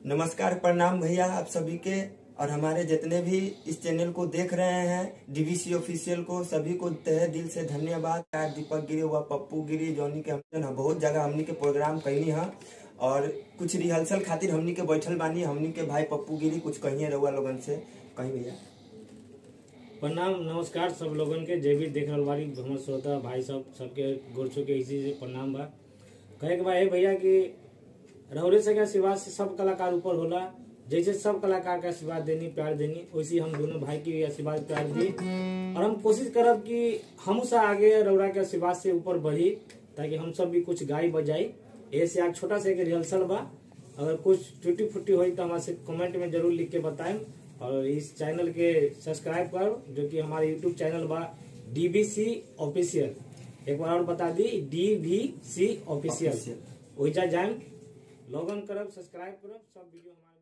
नमस्कार, प्रणाम भैया आप सभी के, और हमारे जितने भी इस चैनल को देख रहे हैं डीवीसी ऑफिशियल को, सभी को तहे दिल से धन्यवाद। दीपक गिरी व पप्पू गिरी जॉनी के हम बहुत जगह हमनी के प्रोग्राम कैनी है और कुछ रिहर्सल खातिर हमनी के बैठल बानी। हमनी के भाई पप्पू गिरी कुछ कहिए रहुआ लोगन से कहीं भैया। प्रणाम नमस्कार सब लोगन के, जय भी देख वाली हमर श्रोता भाई सबके गोर छू के इसी से प्रणाम बा। कहे के बा है भैया कि रहुरे से के आशीर्वाद से सब कलाकार ऊपर होला। जैसे सब कलाकार का आशीर्वाद देनी प्यार देनी, वैसे हम दोनों भाई की आशीर्वाद प्यार दी और हम कोशिश करब कि हम से आगे रौरा के आशीर्वाद से ऊपर बढ़ी, ताकि हम सब भी कुछ गाई बजाई। ऐसे आज छोटा सा एक रिहर्सल बा, अगर कुछ टूटी फूटी हुई तो हमारे कमेंट में जरूर लिख के बताएं। और इस चैनल के सब्सक्राइब करो, जो कि हमारे यूट्यूब चैनल बा डीवीसी ऑफिशियल। एक बार और बता दी, डीवीसी ऑफिशियल। वही जाए लॉग इन करब, सब्सक्राइब करब, सब वीडियो हमारे